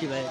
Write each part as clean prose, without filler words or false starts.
দিচ্ছি ভাই।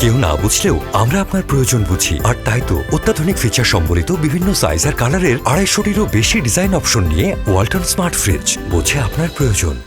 কেউ না বুঝলেও আমরা আপনার প্রয়োজন বুঝি, আর তাই তো অত্যাধুনিক ফিচার সম্বলিত বিভিন্ন সাইজ আর কালারের 250-টিরও বেশি ডিজাইন অপশন নিয়ে ওয়ালটন স্মার্ট ফ্রিজ বোঝে আপনার প্রয়োজন।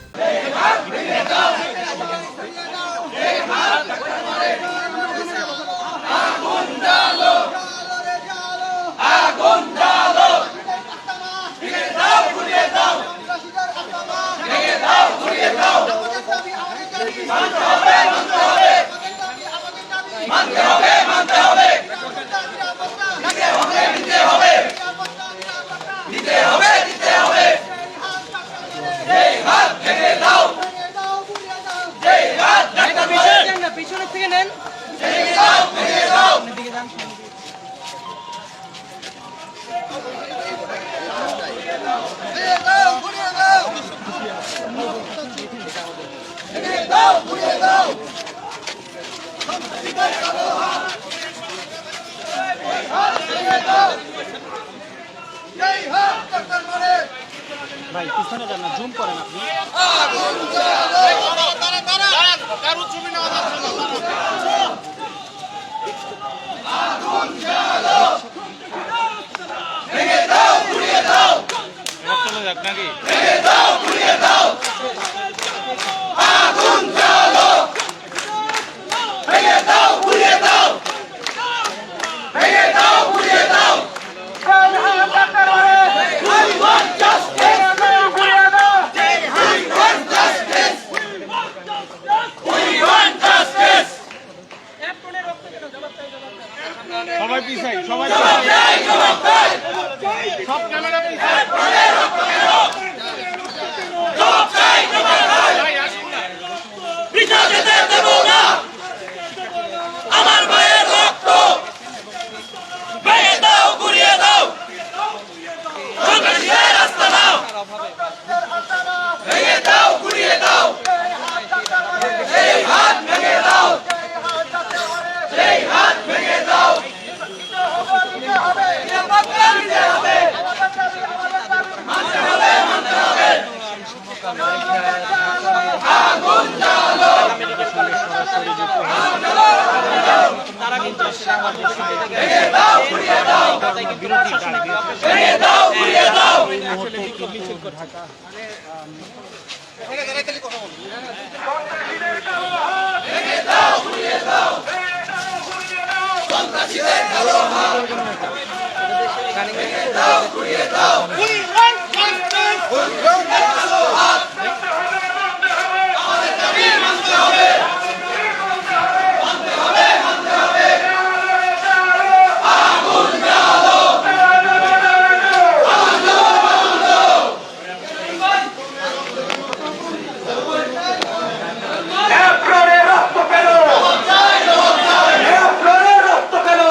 পিছনের থেকে নেন। ভাই পিছনে যান না, জুম করেন আপনি। চলে যাক নাকি? সবাই পিছাই, সবাই সব ক্যামেরা পিছাই। আমার ভাইয়ের রক্ত ভেঙে দাও, ঘুরিয়ে দাও, সন্ত্রাসীদের রাস্তা দাও, ভেঙে দাও, ঘুরিয়ে দাও, সেই হাত ভেঙে দাও, সেই হাত ভেঙে দাও, মানতে হবে, মানতে হবে, মানতে হবে, আগুন জ্বালো, তারা কিন্তু ভেঙে দাও, ঘুরিয়ে দাও, ভেঙে দাও, ঘুরিয়ে দাও, মিছিল করছে। ভেঙে দাও, ঘুরিয়ে দাও, সন্ত্রাসীদের কালো হাত, ভেঙে দাও, ঘুরিয়ে দাও, কালো হাত, আমাদের দাবি মানতে হবে, মানতে হবে, মানতে হবে, আগুন জ্বালো, আগুন জ্বালো, এপ্রনের রক্ত কেন, এপ্রনের রক্ত কেন,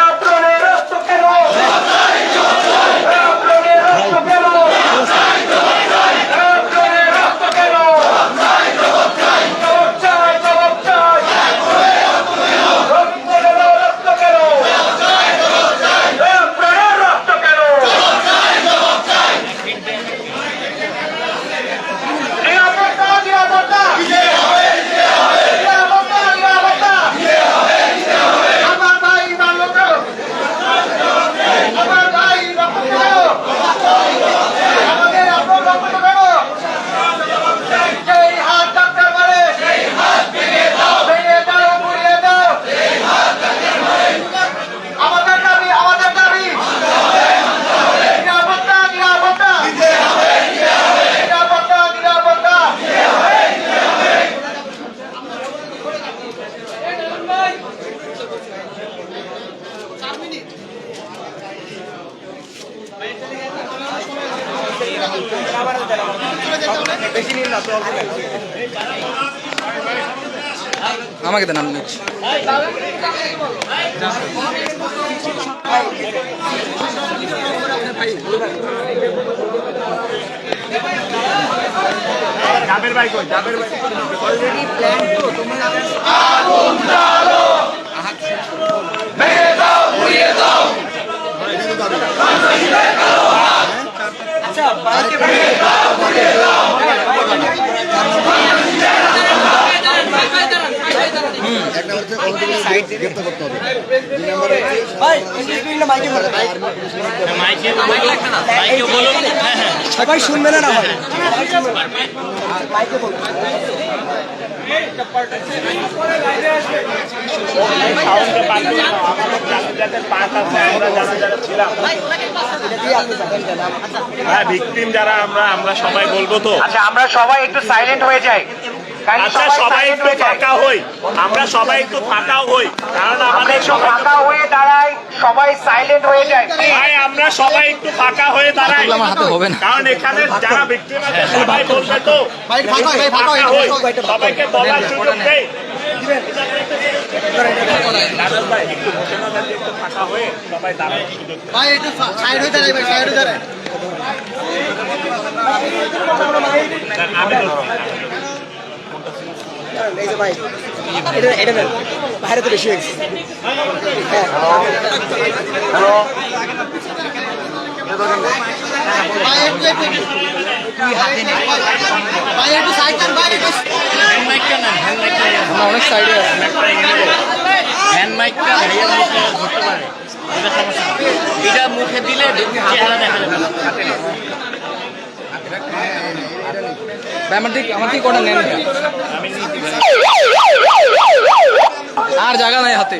এপ্রনের রক্ত কেন, আমাকে দেন, আমি নিচ্ছি। অলরেডি প্ল্যান তো তোমরা আগুন জ্বালো ভেঙে দাও উড়িয়ে দাও আচ্ছা বাকি ভেঙে দাও উড়িয়ে দাও এক নম্বর হচ্ছে সাইড গ্রেফতার করতে হবে। দুই নম্বর হচ্ছে ভাই ইংলিশ মিডিয়ামে মাইকে বলো সবাই শুনবে না ভাই মাইকে বলো ভিকটিম যারা আমরা সবাই বলবো তো। আচ্ছা আমরা সবাই একটু সাইলেন্ট হয়ে যাই। আচ্ছা সবাই একটু ফাঁকা হই, আমরা সবাই একটু ফাঁকা হই, কারণ আমাদের ফাঁকা হয়ে দাঁড়াই, সবাই সাইলেন্ট হয়ে যায়। ভাই আমরা সবাই একটু ফাঁকা হয়ে দাঁড়াই, আমার হাতে হবে না। কারণ এখানে যারা ভিকটিম আছে সবাই বলবে তো। ফাঁকা হই, সবাইকে বলার সুযোগ দেই। ভাই একটু ঘোষণা দিয়ে একটু ফাঁকা হয়ে সবাই দাঁড়ানোর সুযোগ দেই। ভাই একটু সাইড হয়ে দাঁড়াই, ভাই সাইড হয়ে দাঁড়াই। আমি এই যে ভাই এটা এটা নেন বাইরে তো বেশি হয়েছে হ্যাঁ আমরা অনেক সাইডে আছি। এটা মুখে দিলে চেহারা দেখা যাবে না। ভাই, আমার ঠিক কটা নেন ভাই। আর জায়গা নাই হাতে।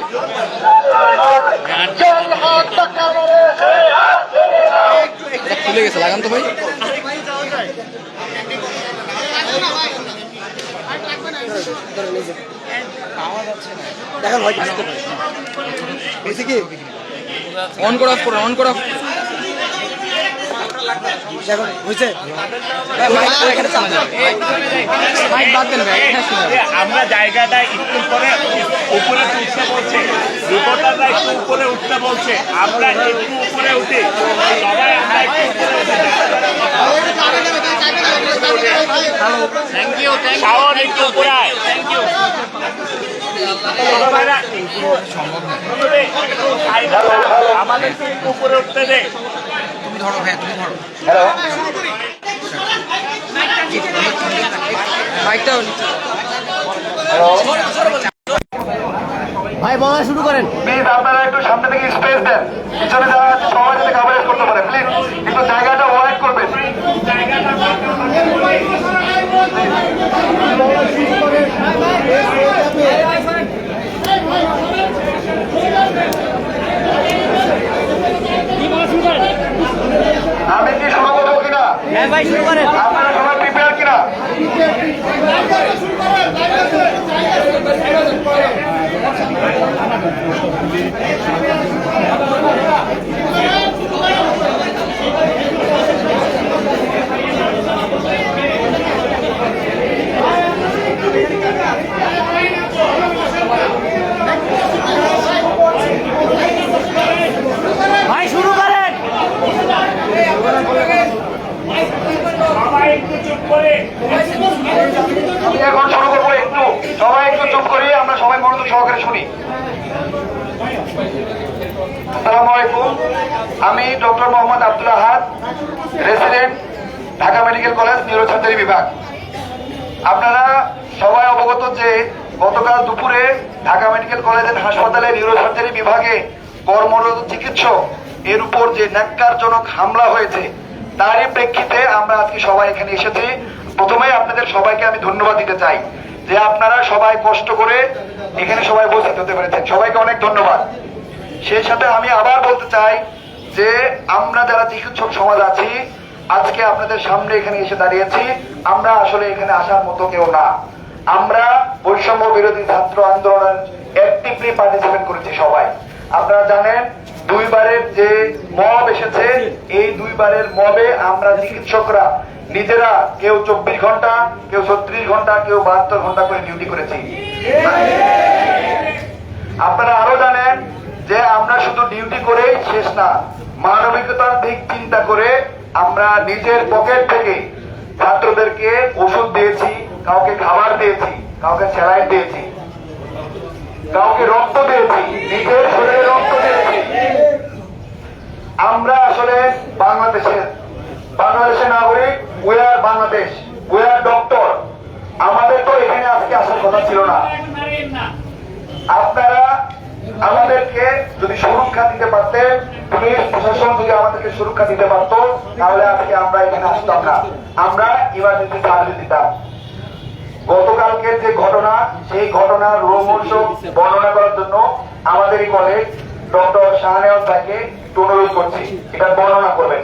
এটা খুলে গেছে, লাগান তো ভাই। দেখেন হয় হয়েছে কি অন করে অফ করুন, অন করে অফ। দেখুন হয়েছে ভাই, মাইক তো এখানে চালা যাবে। মাইক বাদ দেন ভাই, এখানে শুনে যাবে। আমরা জায়গাটা একটু করে উপরে উঠতে বলছে, রিপোর্টাররা একটু উপরে উঠতে বলছে, আমরা একটু উপরে উঠি, সবাই আমরা একটু উপরে উঠে থ্যাংক ইউ শাওন একটু উপরে আয়। থ্যাংক ইউ আমাদের একটু উপরে উঠতে দে। তুমি ধরো ভাই, তুমি ধরো। মাইকটা ভাই বলা শুরু করেন। প্লিজ আপনারা একটু সামনে থেকে স্পেস দেন, পিছনে যারা আছে সবাই যাতে কভারেজ করতে পারে। প্লিজ একটু জায়গাটা ওয়াইড করবেন। আমি কি শুরু করবো কিনা? হ্যাঁ ভাই শুরু করেন আপনারা সবাই প্রিপেয়ার কিনা? ভাই শুরু করেন সবাই একটু চুপ করে। আমি এখন শুরু করবো। একটু সবাই একটু চুপ করি, আমরা সবাই মনোযোগ সহকারে শুনি। আসসালামু আলাইকুম, আমি doctor Mohammad Abdul Ahad, resident, Dhaka medical college neurosurgery বিভাগ। আপনারা সবাই অবগত যে গতকাল দুপুরে ঢাকা মেডিকেল কলেজ এন্ড হাসপাতালে নিউরোসার্জারি বিভাগে কর্মরত চিকিৎসক এর উপর যে ন্যাক্কারজনক হামলা হয়েছে, তারই প্রেক্ষিতে আমরা আজকে সবাই এখানে এসেছি। প্রথমে আপনাদের সবাইকে আমি ধন্যবাদ দিতে চাই যে আপনারা সবাই কষ্ট করে এখানে সবাই উপস্থিত হতে পেরেছেন, সবাইকে অনেক ধন্যবাদ। সেই সাথে আমি আবার বলতে চাই যে আমরা যারা চিকিৎসক সমাজ আছি, আজকে আপনাদের সামনে এখানে এসে দাঁড়িয়েছি, আমরা আসলে এখানে আসার মতো কেউ না। আমরা বৈষম্য বিরোধী ছাত্র আন্দোলনের অ্যাক্টিভলি পার্টিসিপেট করেছি সবাই। আপনারা জানেন দুইবারের যে মব এসেছে, এই দুইবারের মবে আমরা চিকিৎসকরা নিজেরা কেউ 24 ঘন্টা, কেউ 36 ঘন্টা, কেউ 72 ঘন্টা করে ডিউটি করেছি। আপনারা আরো জানেন যে আমরা শুধু ডিউটি করেই শেষ না, মানবিকতার দিক চিন্তা করে আমরা নিজের পকেট থেকে ছাত্রদেরকে ওষুধ দিয়েছি, কাউকে খাবার দিয়েছি, কাউকে স্যালাইন দিয়েছি, কাউকে রক্ত দিয়েছি, নিজের শরীরে রক্ত দিয়েছি। আমরা আসলে বাংলাদেশের নাগরিক, we are Bangladesh, we are doctor. আমাদের তো এখানে আজকে আসার কথা ছিল না। আপনারা আমাদেরকে যদি সুরক্ষা দিতে পারতেন, পুলিশ প্রশাসন যদি আমাদেরকে সুরক্ষা দিতে পারত, তাহলে আজকে আমরা এখানে আসতাম না, আমরা ইমার্জেন্সি সার্ভিস দিতাম। গতকালকে যে ঘটনা, সেই ঘটনার রোমহর্ষ বর্ণনা করার জন্য আমাদের এই কলেজ ডক্টর শাহনেওয়াজ ভাইকে অনুরোধ করছি, এটা বর্ণনা করবেন।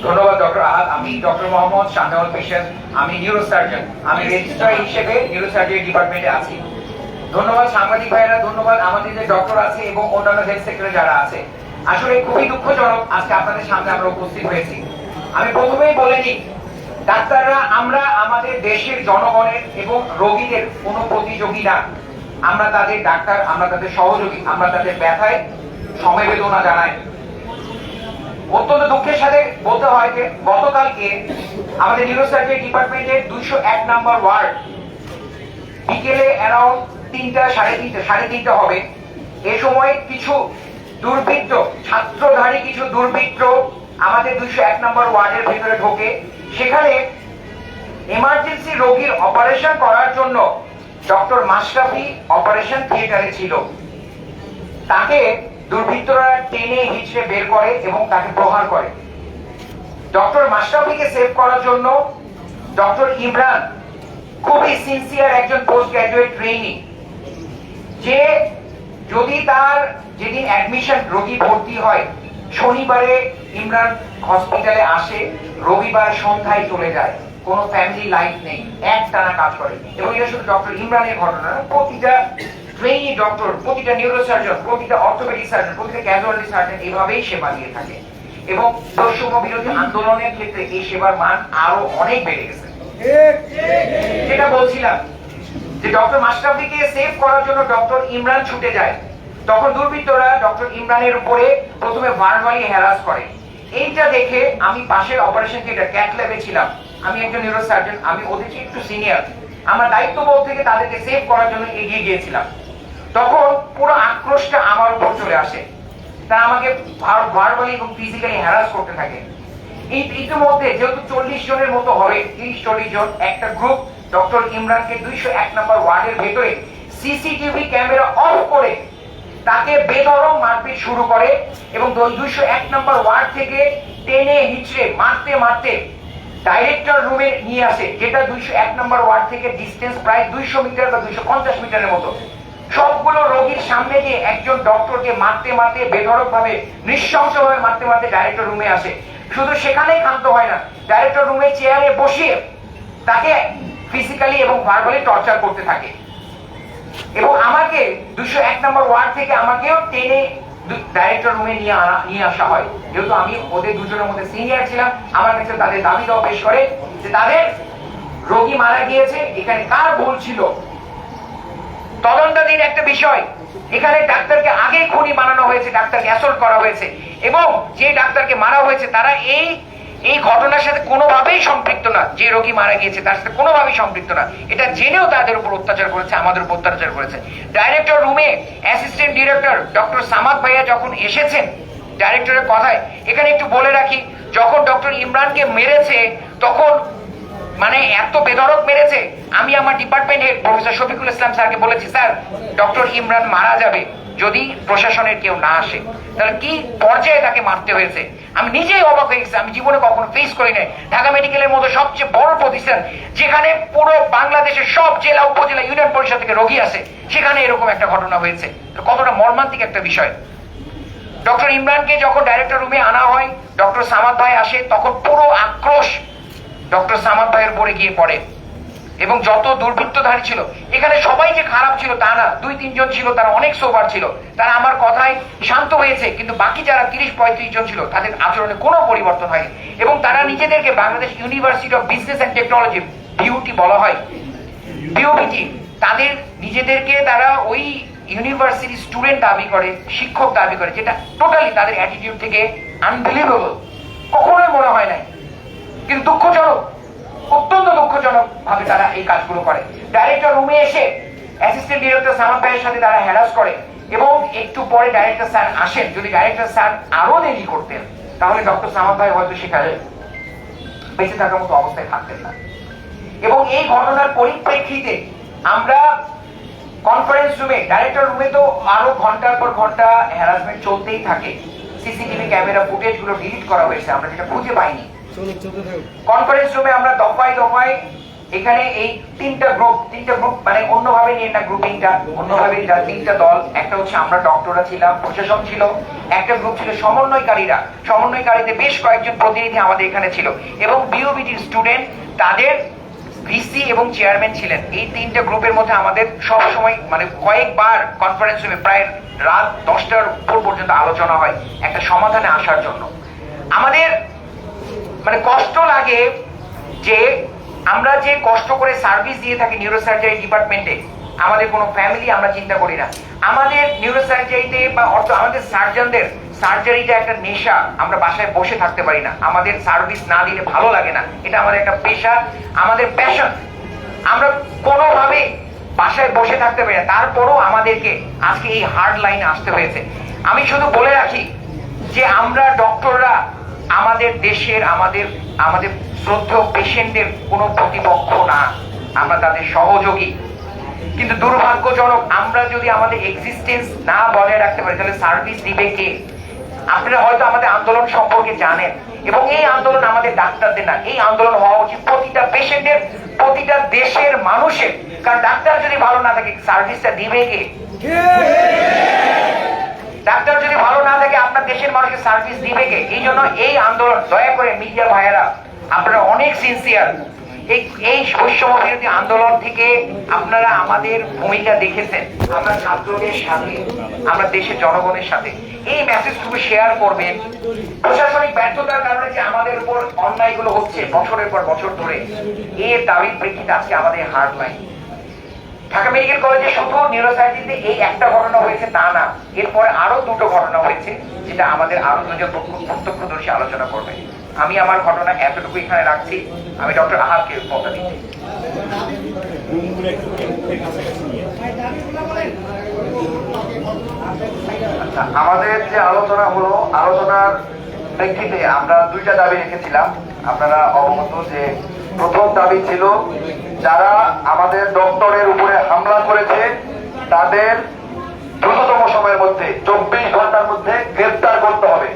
ধন্যবাদ ডক্টর আহাদ। আমি ডক্টর মোহাম্মদ শাহনেওয়াজ পেশেন্ট, আমি নিউরোসার্জন, আমি রেজিস্ট্রার হিসেবে নিউরোসার্জারি ডিপার্টমেন্টে আছি। ধন্যবাদ সাংবাদিক ভাইয়েরা, ধন্যবাদ আমাদের যে ডক্টর আছে এবং অন্যান্য হেলথ সেক্টরে যারা আছে। আসলে খুবই দুঃখজনক আজকে আপনাদের সামনে আমরা উপস্থিত হয়েছি। আমি প্রথমেই বলে নিই, ডাক্তাররা আমরা আমাদের দেশের জনগণের এবং রোগীদের কোনো প্রতিযোগী না। আমরা তাদের ডাক্তার, আমরা তাদের সহযোগী, আমরা তাদের ব্যথায় সমবেদনা জানাই। অত্যন্ত দুঃখের সাথে বলতে হয় যে গতকালকে আমাদের নিউরোসার্জারি ডিপার্টমেন্টের 201 নম্বর ওয়ার্ড বিকেলে অ্যারাউন্ড 3টা, সাড়ে তিনটা হবে, এ সময় কিছু দুর্বৃত্ত, ছাত্রধারী কিছু দুর্বৃত্ত আমাদের 201 নম্বর ওয়ার্ডের ভিতরে ঢোকে। সেখানে এমার্জেন্সি রোগীর অপারেশন করার জন্য ডক্টর মাশরাফি অপারেশন থিয়েটারে ছিল। তাকে দুর্বৃত্তরা টেনে হিচড়ে বের করে এবং তাকে প্রহার করে। ডক্টর মাশরাফিকে সেভ করার জন্য ডক্টর ইমরান খুবই সিনসিয়ার একজন পোস্ট গ্রাজুয়েট ট্রেইনি, যে যদি তার যেদিন অ্যাডমিশন রোগী ভর্তি হয়, শনিবারে ইমরান হসপিটালে আসে, রবিবার সন্ধ্যায় চলে যায়, কোনো ফ্যামিলি লাইফ নেই, একটানা কাজ করে। এবং এটা শুধু ডক্টর ইমরানের ঘটনা, প্রতিটা ট্রেইনি ডক্টর, প্রতিটা নিউরোসার্জন, প্রতিটা অর্থোপেডিক সার্জন, প্রতিটা ক্যাজুয়ালিটি সার্জন এভাবেই সেবা দিয়ে থাকে। এবং বৈষম্য বিরোধী আন্দোলনের ক্ষেত্রে এই সেবার মান আরো অনেক বেড়ে গেছে। যেটা বলছিলাম যে ডক্টর মাশরাফিকে সেভ করার জন্য ডক্টর ইমরান ছুটে যায়, তখন দুর্বৃত্তরা ডক্টর ইমরানের উপরে প্রথমে ভার্বালি হ্যারাস করে। এইটা দেখে আমি পাশের অপারেশন থিয়েটার ক্যাট ল্যাবে ছিলাম, আমি একজন নিউরোসার্জন, আমি ওদের চেয়ে একটু সিনিয়র, আমার দায়িত্ববোধ থেকে তাদেরকে সেভ করার জন্য এগিয়ে গিয়েছিলাম। তখন পুরো আক্রোশটা আমার উপর চলে আসে, তারা আমাকে ভার্বালি এবং ফিজিক্যালি হ্যারাস করতে থাকে। ইতিমধ্যে যেহেতু 40 জনের মতো হবে, 30-40 জন, একটা গ্রুপ ডক্টর ইমরানকে 201 নম্বর ওয়ার্ডের ভেতরে সিসিটিভি ক্যামেরা অফ করে তাকে বেধড়ক মারপিট শুরু করে এবং 201 নম্বর ওয়ার্ড থেকে টেনে হিচড়ে মারতে মারতে ডাইরেক্টর রুমে নিয়ে আসে, যেটা 201 নম্বর ওয়ার্ড থেকে ডিস্টেন্স প্রায় 200 মিটার বা 250 মিটারের মতো। সবগুলো রোগীর সামনে দিয়ে একজন ডক্টরকে মারতে মারতে, বেধড়ক ভাবে, নৃশংসভাবে মারতে মারতে ডাইরেক্টর রুমে আসে। শুধু সেখানেই ক্ষান্ত হয় না, ডাইরেক্টর রুমে চেয়ারে বসিয়ে তাকে ফিজিক্যালি এবং ভার্বালি টর্চার করতে থাকে। এবং আমাকে 201 নম্বর ওয়ার্ড থেকে আমাকেও টেনে ডাইরেক্টর রুমে নিয়ে আসা হয়। যেহেতু আমি ওদের দুজনের মধ্যে সিনিয়র ছিলাম, আমার কাছে তাদের দাবি দেওয়া পেশ করে যে তাদের রোগী মারা গিয়েছে, এখানে কার ভুল ছিল তদন্তাধীন একটা বিষয়। এখানে ডাক্তারকে আগে খুনি বানানো হয়েছে, ডাক্তারকে অ্যাসল্ট করা হয়েছে, এবং যে ডাক্তারকে মারা হয়েছে তারা এই ঘটনার সাথে কোনোভাবেই সম্পৃক্ত না। যে রোগী মারা গিয়েছে তার সাথে কোনোভাবেই সম্পৃক্ত না, এটা জেনেও তাদের উপর অত্যাচার করেছে, আমাদের উপর অত্যাচার করেছে। ডাইরেক্টর রুমে অ্যাসিস্ট্যান্ট ডিরেক্টর ডক্টর সামাদ ভাইয়া যখন এসেছেন ডাইরেক্টরের কথায়, এখানে একটু বলে রাখি, যখন ডক্টর ইমরানকে মেরেছে তখন মানে এত বেধড়ক মেরেছে, আমি আমার department head professor Shafiqul Islam স্যারকে বলেছি, স্যার ডক্টর ইমরান মারা যাবে যদি প্রশাসনের কেউ না আসে। তাহলে কি পর্যায়ে তাকে মারতে হয়েছে আমি নিজেই অবাক হয়ে গেছি, আমি জীবনে কখনো ফেস করি নাই। ঢাকা মেডিকেলের মতো সবচেয়ে বড় প্রতিষ্ঠান, যেখানে পুরো বাংলাদেশের সব জেলা, উপজেলা, ইউনিয়ন পরিষদ থেকে রোগী আছে, সেখানে এরকম একটা ঘটনা হয়েছে। কতটা মর্মান্তিক একটা বিষয়। ডক্টর ইমরানকে যখন ডাইরেক্টর রুমে আনা হয়, ডক্টর সামাদ ভাই আসে, তখন পুরো আক্রোশ ডক্টর সামাদ ভাইয়ের উপরে গিয়ে পড়ে। এবং যত দুর্বৃত্তধারী ছিল, এখানে সবাই যে খারাপ ছিল তা না, 2-3 জন ছিল তারা অনেক সোবার ছিল, তারা আমার কথায় শান্ত হয়েছে, কিন্তু বাকি যারা 30-35 জন ছিল তাদের আচরণে কোনো পরিবর্তন হয়নি। এবং তারা নিজেদেরকে Bangladesh university of business and technology, beauty বলা হয়, বিওবিটি, তাদের নিজেদেরকে তারা ওই ইউনিভার্সিটি স্টুডেন্ট দাবি করে, শিক্ষক দাবি করে, যেটা টোটালি তাদের অ্যাটিটিউড থেকে আনবিলিভেবল, কখনোই মনে হয় নাই। কিন্তু দুঃখজনক, অত্যন্ত দুঃখজনক ভাবে তারা এই কাজগুলো করে। ডাইরেক্টর রুমে এসে অ্যাসিস্ট্যান্ট ডিরেক্টর সামাদ ভাইয়ের সাথে তারা হ্যারাস করে, এবং একটু পরে ডাইরেক্টর স্যার আসেন। যদি ডাইরেক্টর স্যার আরো দেরি করতেন তাহলে ডক্টর সামাদ ভাই হয়তো সেখানে বেঁচে থাকার মতো অবস্থায় থাকতেন না। এবং এই ঘটনার পরিপ্রেক্ষিতে আমরা কনফারেন্স রুমে, ডাইরেক্টর রুমে তো আরো ঘন্টার পর ঘন্টা হ্যারাসমেন্ট চলতেই থাকে। সিসিটিভি ক্যামেরা ফুটেজ গুলো ডিলিট করা হয়েছে, আমরা যেটা খুঁজে পাইনি। কনফারেন্স রুমে আমরা দফায় দফায় এখানে এই তিনটা গ্রুপ মানে অন্যভাবে নিয়ে না, গ্রুপিংটা অন্যভাবে, 3টা দল। একটা হচ্ছে আমরা ডক্টররা ছিলাম, প্রশাসন ছিল, একটা গ্রুপ ছিল সমন্বয়কারীরা, সমন্বয়কারীতে বেশ কয়েকজন প্রতিনিধি আমাদের এখানে ছিল, এবং বিওবিটির স্টুডেন্ট, তাদের ভিসি এবং চেয়ারম্যান ছিলেন। এই 3টে গ্রুপের মধ্যে আমাদের সব সময় মানে কয়েকবার কনফারেন্স রুমে প্রায় রাত 10টার উপর পর্যন্ত আলোচনা হয় একটা সমাধানে আসার জন্য। আমাদের মানে কষ্ট লাগে যে আমরা যে কষ্ট করে সার্ভিস দিয়ে থাকি নিউরোসার্জারি ডিপার্টমেন্টে, আমাদের কোনো ফ্যামিলি আমরা চিন্তা করি না। আমাদের নিউরোসার্জারিতে বা আমাদের সার্জনদের সার্জারিটা একটা নেশা, আমরা বাসায় বসে থাকতে পারি না, আমাদের সার্ভিস না দিলে ভালো লাগে না, এটা আমাদের একটা পেশা, আমাদের প্যাশন। আমরা কোনোভাবে বাসায় বসে থাকতে পারি না, তারপরও আমাদেরকে আজকে এই হার্ড লাইনে আসতে হয়েছে। আমি শুধু বলে রাখি যে আমরা ডক্টররা আমাদের দেশের, আমাদের শ্রদ্ধেয় পেশেন্টদের কোনো প্রতিপক্ষ না, আমরা তাদের সহযোগী। কিন্তু দুর্ভাগ্যজনক, আমরা যদি আমাদের এক্সিস্টেন্স না বজায় রাখতে পারি তাহলে সার্ভিস দিবে কে? আপনারা হয়তো আমাদের আন্দোলন সম্পর্কে জানেন, এবং এই আন্দোলন আমাদের ডাক্তারদের না, এই আন্দোলন হওয়া উচিত প্রতিটা পেশেন্টের, প্রতিটা দেশের মানুষের। কারণ ডাক্তার যদি ভালো না থাকে সার্ভিসটা দিবে কে? ডাক্তার যদি ভালো না থাকে আপনার দেশের মানুষকে সার্ভিস দিবে কে? এই জন্য এই আন্দোলন, দয়া করে মিডিয়া ভাইয়েরা আপনারা অনেক সিনসিয়ার, এই বৈষম্য বিরোধী আন্দোলন থেকে আপনারা আমাদের ভূমিকা দেখেছেন। আমরা ছাত্রদের সাথে, আমরা দেশের জনগণের সাথে, এই মেসেজটুকু শেয়ার করবেন। প্রশাসনিক ব্যর্থতার কারণে যে আমাদের উপর অন্যায়গুলো হচ্ছে বছরের পর বছর ধরে, এর দাবির প্রেক্ষিতে আজকে আমাদের হার্ড লাইন। ঢাকা মেডিকেল কলেজে শুধু নিউরোসার্জারিতে এই একটা ঘটনা হয়েছে তা না, এরপরে আরো 2টো ঘটনা হয়েছে, যেটা আমাদের আরো 2জন প্রত্যক্ষদর্শী আলোচনা করবে। আমি আমার ঘটনা এতটুকু এখানে রাখছি, আমি ডক্টর আহাদকে কথা দিচ্ছি। আচ্ছা, আমাদের যে আলোচনা হলো, আলোচনার প্রেক্ষিতে আমরা 2টা দাবি রেখেছিলাম। আপনারা অবগত যে প্রথম দাবি ছিল যারা আমাদের ডক্টরের উপরে হামলা করেছে তাদের দ্রুততম সময়ের মধ্যে 24 ঘন্টার মধ্যে গ্রেফতার করতে হবে।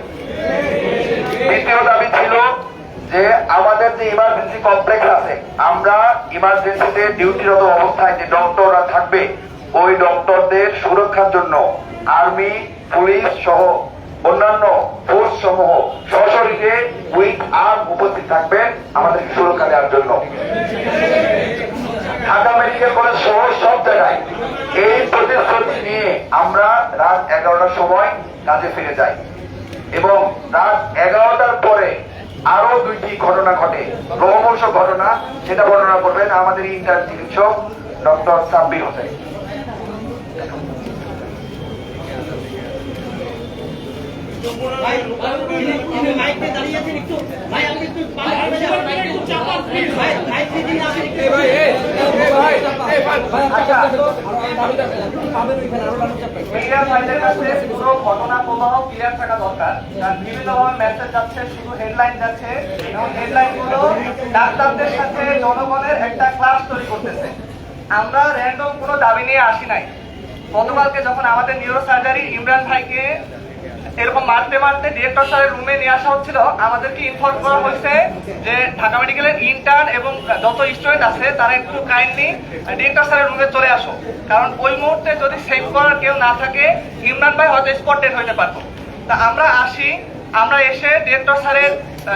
দ্বিতীয় দাবি ছিল যে আমাদের যে ইমার্জেন্সি কমপ্লেক্স আছে, আমরা ইমার্জেন্সিতে ডিউটিরত অবস্থায় যে ডক্টররা থাকবে, ওই ডক্টরদের সুরক্ষার জন্য আর্মি, পুলিশ সহ অন্যান্য ফোর্স সমূহ সশরীরে উইথ আর্ম উপস্থিত থাকবেন আমাদের সুরক্ষা দেওয়ার জন্য। ঢাকা মেডিকেল কলেজ সহ সব জায়গায় এই প্রতিশ্রুতি নিয়ে আমরা রাত 11টার সময় কাজে ফিরে যাই, এবং রাত 11টার পরে আরো 2টি ঘটনা ঘটে, রোমহর্ষ ঘটনা। সেটা বর্ণনা করবেন আমাদের ইন্টার্ন চিকিৎসক ডক্টর সাব্বির হোসেন। ঘটনা প্রবাহ ক্লিয়ার থাকা দরকার, বিভিন্নভাবে মেসেজ যাচ্ছে, শুধু হেডলাইন যাচ্ছে, এবং হেডলাইন গুলো ডাক্তারদের সাথে জনগণের একটা ক্লাস তৈরি করতেছে। আমরা র্যান্ডম কোনো দাবি নিয়ে আসি নাই। গতকালকে যখন আমাদের নিউরোসার্জারি ইমরান ভাইকে এরকম মারতে মারতে ডিরেক্টর স্যারের রুমে নিয়ে আসা হচ্ছিল, আমাদেরকে ইনফর্ম করা হয়েছে যে ঢাকা মেডিকেলের ইন্টার্ন এবং যত স্টুডেন্ট আছে তারা একটু কাইন্ডলি ডিরেক্টর স্যারের রুমে চলে আসো, কারণ ওই মুহূর্তে যদি সেভ করার কেউ না থাকে ইমরান ভাই হয়তো স্পট ডেড হইতে পারবো। তা আমরা আসি, আমরা এসে ডিরেক্টর স্যারের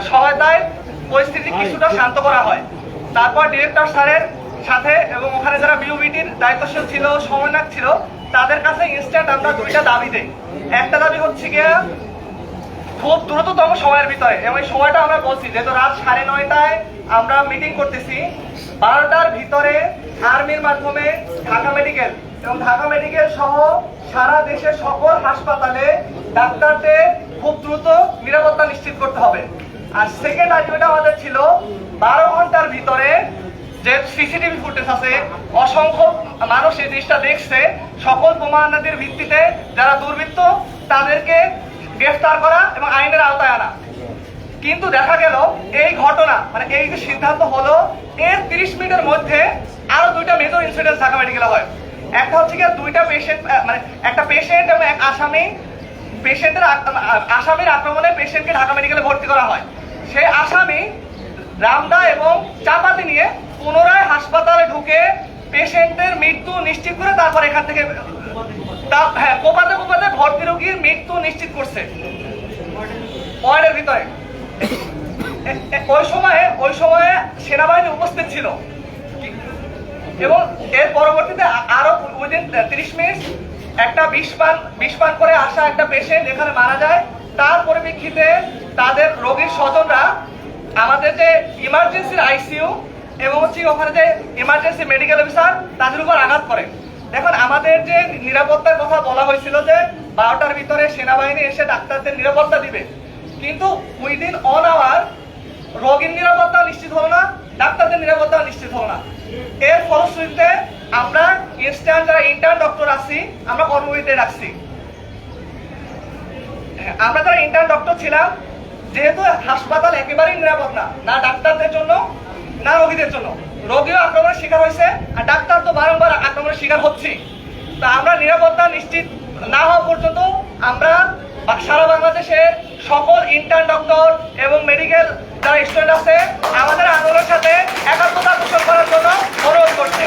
সহায়তায় পরিস্থিতি কিছুটা শান্ত করা হয়। তারপর ডিরেক্টর স্যারের সাথে এবং ওখানে যারা বিউবিটির দায়িত্বশীল ছিল, সমন্বয়ক ছিল, তাদের কাছে ইনস্ট্যান্ট আমরা দুইটা দাবি দেই। একটা দাবি হচ্ছে গিয়ে খুব দ্রুততম সময়ের ভিতরে, এবং এই সময়টা আমরা বলছি যেহেতু রাত 9:30টায় আমরা মিটিং করতেছি, 12টার ভিতরে আর্মির মাধ্যমে ঢাকা মেডিকেল এবং ঢাকা মেডিকেল সহ সারা দেশের সকল হাসপাতালে ডাক্তারদের খুব দ্রুত নিরাপত্তা নিশ্চিত করতে হবে। আর সেকেন্ড আইটেমটা আমাদের ছিল 12 ঘন্টার ভিতরে যে সিসিটিভি ফুটেজ আছে, অসংখ্য মানুষ এই জিনিসটা দেখছে, সকল প্রমাণাদির ভিত্তিতে যারা দুর্বৃত্ত তাদেরকে গ্রেফতার করা এবং আইনের আওতায় আনা। কিন্তু দেখা গেল এই ঘটনা মানে এই যে সিদ্ধান্ত হলো, এর 30 মিনিটের মধ্যে আরো দুইটা মেজর ইনসিডেন্ট ঢাকা মেডিকেলে হয়। একটা হচ্ছে কি দুইটা পেশেন্ট, মানে একটা পেশেন্ট এবং এক আসামি, আসামির আক্রমণে পেশেন্টকে ঢাকা মেডিকেলে ভর্তি করা হয়। সেই আসামি রামদা এবং চাপাতি নিয়ে পুনরায় হাসপাতালে ঢুকে পেশেন্টের মৃত্যু নিশ্চিত করে তারপর এখান থেকে কোপাতে কোপাতে ভর্তি রোগীর মৃত্যু নিশ্চিত করছে ওয়ার্ডের ভিতরে। ওই সময়ে সেনাবাহিনী উপস্থিত ছিল এবং এর পরবর্তীতে আরো উইদিন 30 মিনিট একটা বিষ পান করে আসা একটা পেশেন্ট এখানে মারা যায়। তার পরিপ্রেক্ষিতে তাদের রোগীর স্বজনরা আমাদের যে ইমার্জেন্সির আইসিইউ এবং হচ্ছে ওখানে যে ইমার্জেন্সি মেডিকেল অফিসার তাদের উপর আঘাত করে। দেখুন, আমাদের যে নিরাপত্তার কথা বলা হয়েছিল যে 12টার ভিতরে সেনাবাহিনী এসে ডাক্তারদের নিরাপত্তা দিবে, কিন্তু উইদিন অন আওয়ার রোগীর নিরাপত্তা নিশ্চিত হলো না, ডাক্তারদের নিরাপত্তা নিশ্চিত হলো না। এর ফলশ্রুতিতে আমরা ইনস্ট্যান্ট যারা ইন্টার্ন ডক্টর আছি আমরা কর্মবিরতি রাখছি। আমরা যারা ইন্টার্ন ডক্টর ছিলাম, যেহেতু হাসপাতাল একেবারেই নিরাপদ না, না ডাক্তারদের জন্য না রোগীদের জন্য, রোগীও আক্রমণের শিকার হয়েছে আর ডাক্তার তো বারংবার আক্রমণের শিকার হচ্ছে। তা আমরা নিরাপত্তা নিশ্চিত না হওয়া পর্যন্ত আমরা সারা বাংলাদেশে সকল ইন্টার্ন ডক্টর এবং মেডিকেল যারা স্টুডেন্ট আছে আমাদের আন্দোলনের সাথে একাত্মতা পোষণ করার জন্য অনুরোধ করছি।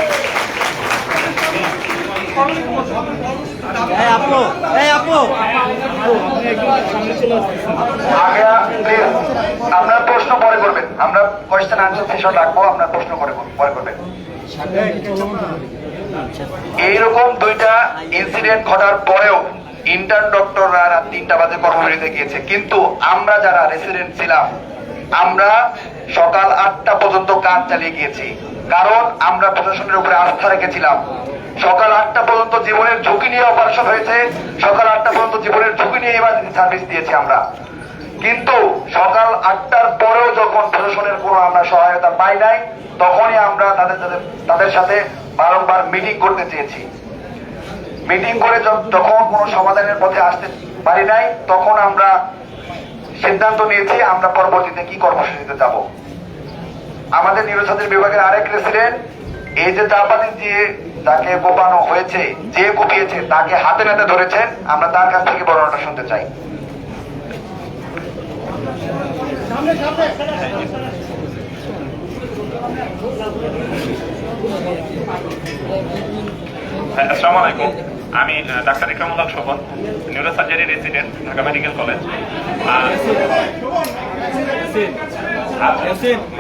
আপনার প্রশ্ন পরে করবেন, আমরা কোয়েশ্চেন আনসার সেশন রাখবো, আপনার প্রশ্ন পরে করবেন। এইরকম দুইটা ইনসিডেন্ট ঘটার পরেও ইন্টার্ন ডক্টররা রাত 3টা বাজে কর্মবিরতিতে গিয়েছে, কিন্তু আমরা যারা রেসিডেন্ট ছিলাম আমরা সকাল 8টা পর্যন্ত কাজ চালিয়ে গিয়েছি, কারণ আমরা প্রশাসনের উপরে আস্থা রেখেছিলাম। সকাল 8টা পর্যন্ত জীবনের ঝুঁকি নিয়ে অপারেশন হয়েছে, সকাল 8টা পর্যন্ত জীবনের ঝুঁকি নিয়ে ইমার্জেন্সি সার্ভিস দিয়েছি আমরা। কিন্তু সকাল 8টার পরেও যখন প্রশাসনের কোনো আমরা সহায়তা পাই নাই, তখনই আমরা তাদের সাথে বারংবার মিটিং করতে চেয়েছি। মিটিং করে যখন কোনো সমাধানের পথে আসতে পারি নাই, তখন আমরা সিদ্ধান্ত নিয়েছি আমরা পরবর্তীতে কি কর্মসূচিতে যাব। আমাদের নিউরোসার্জারি বিভাগের আরেক রেসিডেন্ট এই যে চাপাতি দিয়ে তাকে কোপানো হয়েছে, যে কোপিয়েছে তাকে হাতে নাতে ধরেছেন, আমরা তার কাছ থেকে বর্ণনাটা শুনতে চাই। আসসালামু আলাইকুম, আমি ডাক্তার Ikramul Haque Shovon, neurosurgery resident, Dhaka medical college.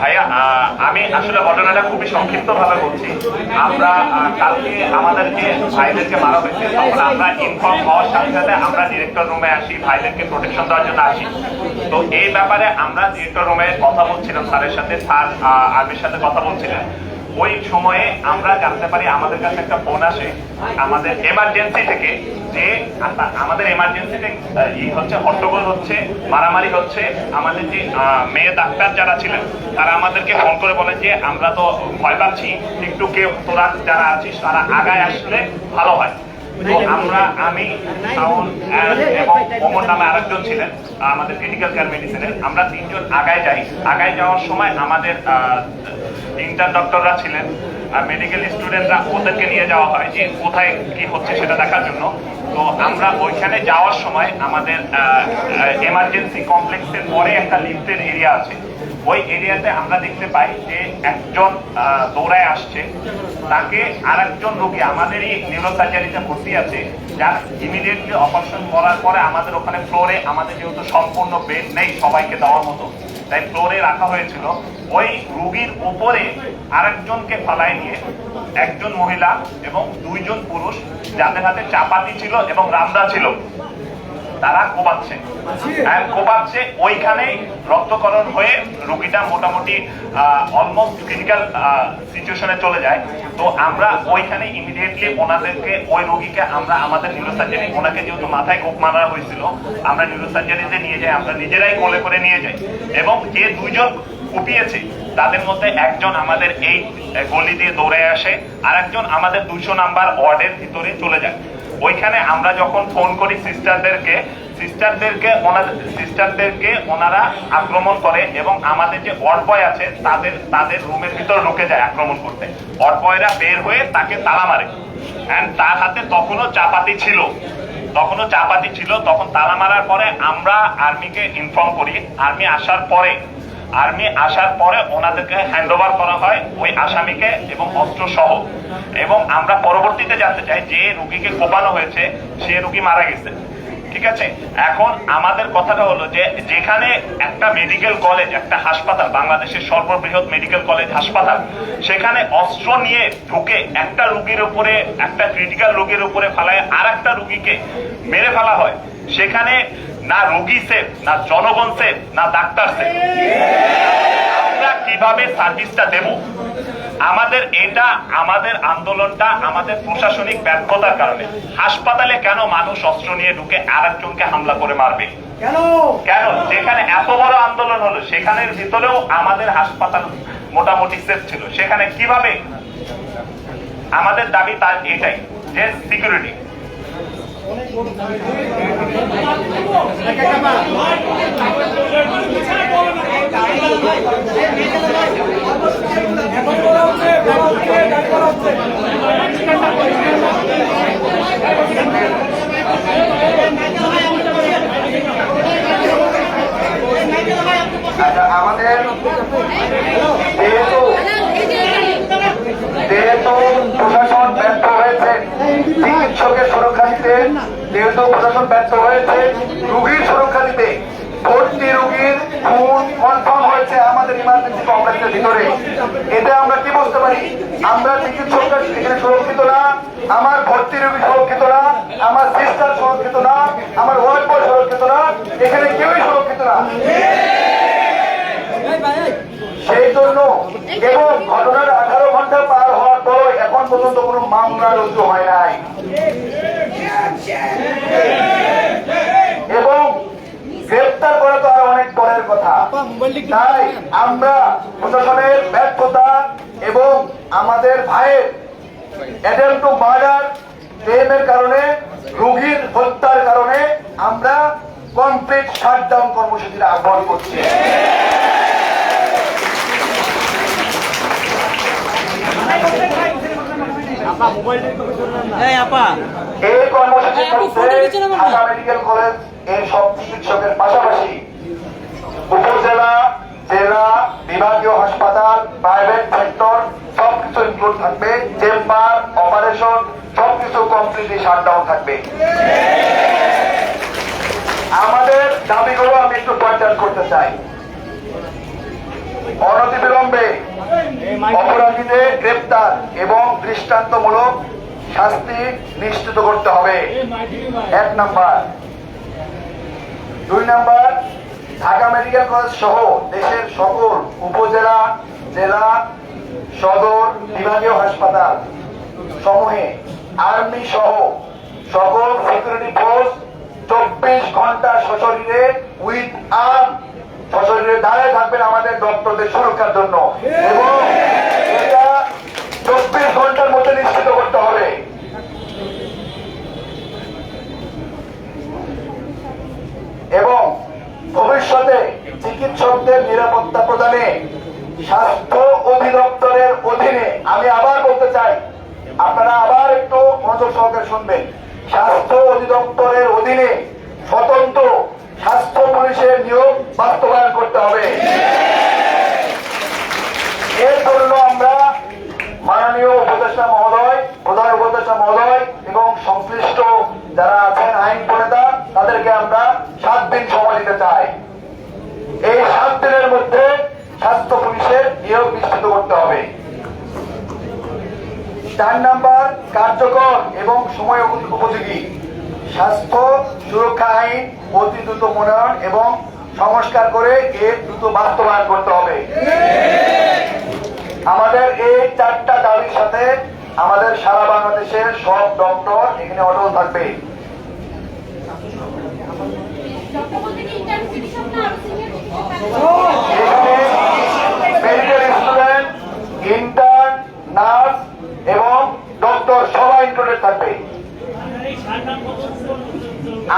ভাইয়া, আমি আসলে ঘটনাটা খুবই সংক্ষিপ্ত ভাবে বলছি। আমরা কালকে আমাদের যে ভাইদেরকে মারা হয়েছে, তখন আমরা ইনফর্ম হওয়ার সাথে সাথে আমরা ডিরেক্টর রুমে আসি, ভাইদেরকে প্রোটেকশন দেওয়ার জন্য আসি। তো এই ব্যাপারে আমরা ডিরেক্টর রুমে কথা বলছিলাম, স্যারের সাথে, স্যার আর্মির সাথে কথা বলছিলেন। ওই সময়ে আমরা জানতে পারি আমাদের কাছে একটা ফোন আসে আমাদের এমার্জেন্সি থেকে, যে আমাদের এমার্জেন্সিতে হচ্ছে হট্টগোল হচ্ছে, মারামারি হচ্ছে। আমাদের যে মেয়ে ডাক্তার যারা ছিলেন তারা আমাদেরকে ফোন করে বলেন যে আমরা তো ভয় পাচ্ছি, একটু কেউ তোরা যারা আছিস তারা আগায় আসলে ভালো হয়। তো আমি শাওন এবং ওমর নামে আরেকজন ছিলেন আমাদের ক্রিটিক্যাল কেয়ার মেডিসিনের, আমরা 3জন আগায় যাই। আগায় যাওয়ার সময় আমাদের ইন্টার্ন ডক্টররা ছিলেন, মেডিকেল স্টুডেন্টরা, ওদেরকে নিয়ে যাওয়া হয় যে কোথায় কি হচ্ছে সেটা দেখার জন্য। তো আমরা ওইখানে যাওয়ার সময় আমাদের এমার্জেন্সি কমপ্লেক্সের পরে একটা লিফটের এরিয়া আছে, ওই এরিয়াতে আমরা দেখতে পাই যে একজন দৌড়ায় আসছে, তাকে আর একজন রোগী আমাদেরই নিউরোসার্জারিতে ভর্তি আছে, যার ইমিডিয়েটলি অপারেশন করার পরে আমাদের ওখানে ফ্লোরে, আমাদের যেহেতু সম্পূর্ণ বেড নেই সবাইকে দেওয়ার মতো, তাই ফ্লোরে রাখা হয়েছিল। ওই রোগীর উপরে আরেকজনকে ফালাই নিয়ে একজন মহিলা এবং 2 জন পুরুষ যাদের হাতে চাপাতি ছিল এবং রামদা ছিল তারা কোপাচ্ছে ওইখানেই রক্তকরণ হয়ে রোগীটা মোটামুটি অলমোস্ট ক্রিটিক্যাল সিচুয়েশনে চলে যায়। তো আমরা ওইখানে ইমিডিয়েটলি ওনাদেরকে ওই রোগীকে আমরা আমাদের নিউরোসার্জারি, ওনাকে যেহেতু মাথায় কোপ মারা হয়েছিল, আমরা নিউরোসার্জারিতে নিয়ে যাই, আমরা নিজেরাই কোলে করে নিয়ে যাই এবং যে 2 জন কুপিয়েছে তাদের মধ্যে একজন আমাদের এই গলি দিয়ে দৌড়ে আসে, আর একজন আমাদের 200 নাম্বার ওয়ার্ডের ভিতরে চলে যায়। ওইখানে আমরা যখন ফোন করি সিস্টারদেরকে ওনারা আক্রমণ করে এবং আমাদের যে ওয়ার্ড বয় আছে তাদের রুমের ভিতর ঢুকে যায় আক্রমণ করতে। ওয়ার্ড বয়রা বের হয়ে তাকে তালা মারে, এন্ড তার হাতে তখনও চাপাতি ছিল। তখন তালা মারার পরে আমরা আর্মিকে ইনফর্ম করি। আর্মি আসার পরে ওনাদেরকে হ্যান্ড ওভার করা হয় ওই আসামিকে এবং অস্ত্র সহ। এবং আমরা পরবর্তীতে জানতে চাই যে রোগীকে কোপানো হয়েছে সে রোগী মারা গেছে। ঠিক আছে, এখন আমাদের কথাটা হলো যে যেখানে একটা মেডিকেল কলেজ, একটা হাসপাতাল, বাংলাদেশের সর্ববৃহৎ মেডিকেল কলেজ হাসপাতাল, সেখানে অস্ত্র নিয়ে ঢুকে একটা রোগীর উপরে, একটা ক্রিটিক্যাল রোগীর উপরে ফালায় আর একটা রোগীকে মেরে ফেলা হয়, সেখানে না রোগী সেফ, না জনগণ সেফ, না ডাক্তার সেফ। আমরা কিভাবে সার্ভিসটা দেব? আমাদের আন্দোলনটা আমাদের প্রশাসনিক ব্যর্থতার কারণে। হাসপাতালে কেন মানুষ অস্ত্র নিয়ে ঢুকে আরেকজনকে হামলা করে মারবে? কেন? যেখানে এত বড় আন্দোলন হলো সেখানের ভিতরেও আমাদের হাসপাতাল মোটামুটি সেফ ছিল, সেখানে কিভাবে? আমাদের দাবি তার এটাই যে সিকিউরিটি। আমাদের যেহেতু প্রশাসন ব্যর্থ হয়েছে চিকিৎসকের সুরক্ষা দিতে, যেহেতু প্রশাসন ব্যর্থ হয়েছে রোগীর সুরক্ষা দিতে, ভর্তি রোগীর খুন কনফার্ম হয়েছে আমাদের ইমার্জেন্সি কমপ্লেক্সের ভিতরে। এতে আমরা কি বুঝতে পারি? আমরা চিকিৎসকরা এখানে সুরক্ষিত না, আমার ভর্তি রোগী সুরক্ষিত না, আমার সিস্টার সুরক্ষিত না, আমার ওয়ার্ড বয় সুরক্ষিত না, এখানে কেউই সুরক্ষিত না। সেই জন্য এবং ঘটনার 18 ঘন্টা পার হওয়ার পর এখন পর্যন্ত কোনো মামলা রুজু হয় নাই এবং গ্রেফতার করা তো আরো অনেক পরের কথা। তাই আমরা প্রশাসনের ব্যর্থতা এবং আমাদের ভাইয়ের অ্যাটেম্পট টু মার্ডার ক্লেমের কারণে, রোগীর হত্যার কারণে আমরা কমপ্লিট শাটডাউন কর্মসূচির আহ্বান করছি। এই কর্মসূচির মধ্যে ঢাকা মেডিকেল কলেজ এর সব চিকিৎসকের পাশাপাশি উপজেলা, জেলা, বিভাগীয় হাসপাতাল, প্রাইভেট সেক্টর সবকিছু ইনক্লুড থাকবে। চেম্বার, অপারেশন সবকিছু কমপ্লিটলি শাটডাউন থাকবে। আমাদের দাবিগুলো আমি একটু পয়েন্ট আউট করতে চাই। অনতিবিলম্বে অপরাধীদের গ্রেপ্তার এবং দৃষ্টান্তমূলক শাস্তি নিশ্চিত করতে হবে, 1 number. 2 number, Dhaka medical college সহ দেশের সকল উপজেলা, জেলা, সদর, বিভাগীয় হাসপাতাল সমূহে আর্মি সহ সকল সিকিউরিটি ফোর্স 24 ঘন্টা সশরীরে উইথ আর্ম সশরীরে দাঁড়িয়ে থাকবেন আমাদের ডক্টরদের সুরক্ষার জন্য এবং এটা 24 ঘন্টার মধ্যে নিশ্চিত করতে হবে। এবং ভবিষ্যতে চিকিৎসকদের নিরাপত্তা প্রদানে স্বাস্থ্য অধিদপ্তরের অধীনে, আমি আবার বলতে চাই, আপনারা আবার একটু মনোযোগ সহকারে শুনবেন, স্বাস্থ্য অধিদপ্তরের অধীনে স্বতন্ত্র স্বাস্থ্য পুলিশের নিয়োগ বাস্তবায়ন করতে হবে। এর জন্য আমরা মাননীয় উপদেষ্টা মহোদয়, প্রধান উপদেষ্টা মহোদয় এবং সংশ্লিষ্ট যারা আছেন আইন প্রণেতা, তাদেরকে আমরা 7 দিন সময় দিতে চাই। এই 7 দিনের মধ্যে করতে হবে। 4 নাম্বার, কার্যকর এবং সময় উপযোগী স্বাস্থ্য সুরক্ষা আইন অতি দ্রুত প্রণয়ন এবং সংস্কার করে এর দ্রুত বাস্তবায়ন করতে হবে। আমাদের এই 4টা দাবির সাথে আমাদের সারা বাংলাদেশের সব ডক্টর এখানে অটল থাকবে। এখানে মেডিকেল স্টুডেন্ট, ইন্টার্ন, নার্স এবং ডক্টর সবাই ইনক্লুডেড থাকবে।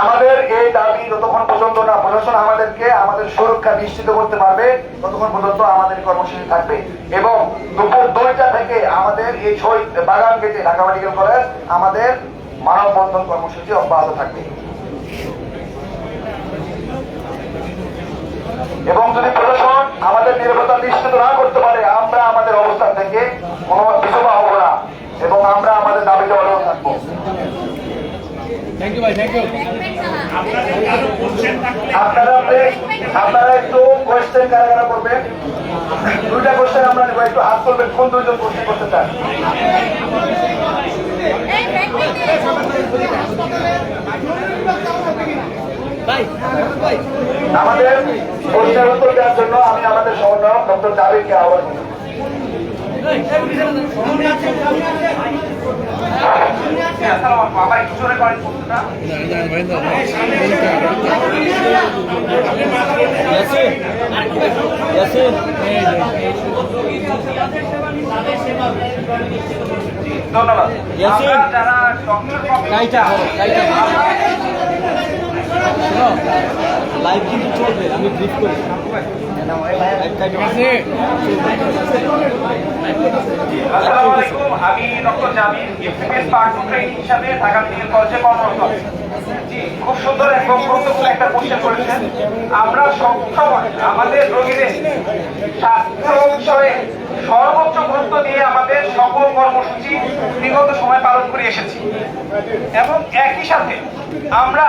আমাদের এই দাবি যতক্ষণ পর্যন্ত না প্রশাসন আমাদেরকে আমাদের সুরক্ষা নিশ্চিত করতে পারবে ততক্ষণ পর্যন্ত আমাদের কর্মসূচি থাকবে। এবং দুপুর 2টা থেকে আমাদের এই শহীদ বাগান গেটে ঢাকা মেডিকেল কলেজ আমাদের মানববন্ধন কর্মসূচি অব্যাহত থাকবে। এবং যদি প্রশাসন আমাদের নিরাপত্তা নিশ্চিত না করতে পারে আমরা আমাদের অবস্থান থেকে কোনো পিছপা হব না এবং আমরা আমাদের দাবিতে অটল থাকবো। আপনারা একটু কোয়েশ্চেন কারা করবেন? 2টা কোয়েশ্চেন আমরা নেব, একটু হাত তুলবেন কোন 2জন কোয়েশ্চেন করতে চান। আমাদের প্রশ্নের উত্তর দেওয়ার জন্য আমি আমাদের সমন্বয়ক ডক্টর জাভেদকে আহ্বান করি। ধন্যবাদ। যারা লাইভ কিন্তু চলবে, আমি ব্রিফ করি। আসসালামু আলাইকুম, আমি doctor Jamil, FMS part 2 training হিসাবে ঢাকা মেডিকেল কলেজে কর্মরত আছি। জি, খুব সুন্দর এবং গুরুত্বপূর্ণ একটা কোশ্চেন করেছেন। আমরা সবসময় আমাদের রোগীদের স্বাস্থ্য বিষয়ে সর্বোচ্চ গুরুত্ব দিয়ে আমাদের সকল কর্মসূচি বিগত সময় পালন করে এসেছি এবং একই সাথে আমরা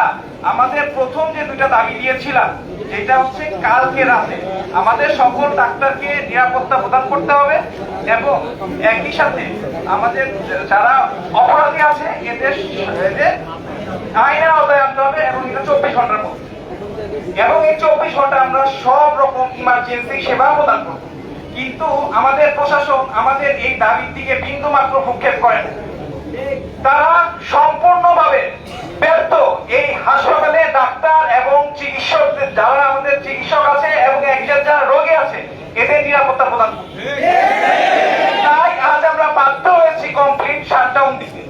আমাদের প্রথম যে 2টা দাবি দিয়েছিলাম যেটা হচ্ছে কালকে রাতে আমাদের সকল ডাক্তারকে নিরাপত্তা প্রদান করতে হবে এবং একই সাথে আমাদের যারা অপরাধী আছে এদের আইনের আওতায় আনতে হবে এবং এটা 24 ঘন্টার মধ্যে এবং এই 24 ঘন্টা আমরা সব রকম ইমার্জেন্সি সেবা প্রদান করব। কিন্তু আমাদের প্রশাসন আমাদের এই দাবির দিকে বিন্দু মাত্র ভ্রুক্ষেপ করে না। তারা সম্পূর্ণভাবে ব্যর্থ। এই হাসপাতালে ডাক্তার এবং চিকিৎসকদের যারা আমাদের চিকিৎসক আছে এবং একজন যারা রোগী আছে এদের নিরাপত্তা প্রদান করতে। তাই আজ আমরা বাধ্য হয়েছি কমপ্লিট শাটডাউন দিতে।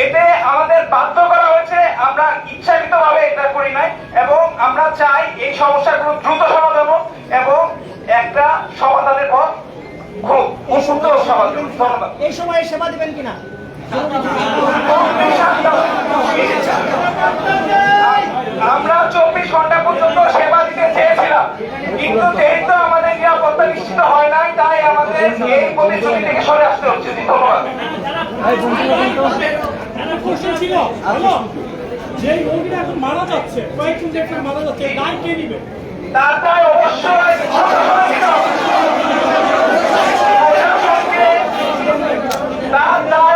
এতে আমাদের বাধ্য করা হয়েছে, আমরা ইচ্ছাকৃতভাবে এটা করি নাই এবং আমরা চাই এই সমস্যাগুলো দ্রুত সমাধান হোক এবং একটা সমাধানের পথ খুব সুন্দর সমাধান। ধন্যবাদ। এই সময়ে সেবা দিবেন কিনা? আমরা 24 ঘন্টা পর্যন্ত সেবা দিতে চেয়েছিলাম কিন্তু যেহেতু আমাদের নিরাপত্তা নিশ্চিত হয় নাই তাই আমাদের এই প্রতিশ্রুতি থেকে সরে আসতে হচ্ছে। ধন্যবাদ। কোশ্চেন ছিল হলো যে রোগীরা এখন মারা যাচ্ছে, কয়েকজন দেখে মারা যাচ্ছে, দায় কে নিবে? তার দায়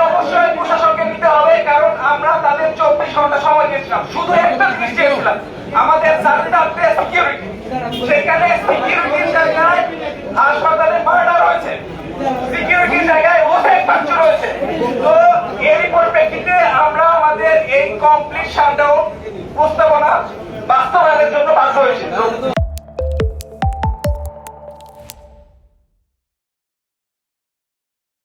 অবশ্যই প্রশাসনকে নিতে হবে কারণ আমরা তাদের 24 ঘন্টা সময় দিয়েছিলাম। শুধু একটা জিনিস চেয়েছিলাম, আমাদের চারটাতে সিকিউরিটি, সেখানে সিকিউরিটির জায়গায় হাসপাতালে মার্ডার হয়েছে, সিকিউরিটির জায়গায় ওসেক ভাঙচুর রয়েছে। তো এর পরিপ্রেক্ষিতে আমরা আমাদের এই কমপ্লিট শাটডাউন প্রস্তাবনা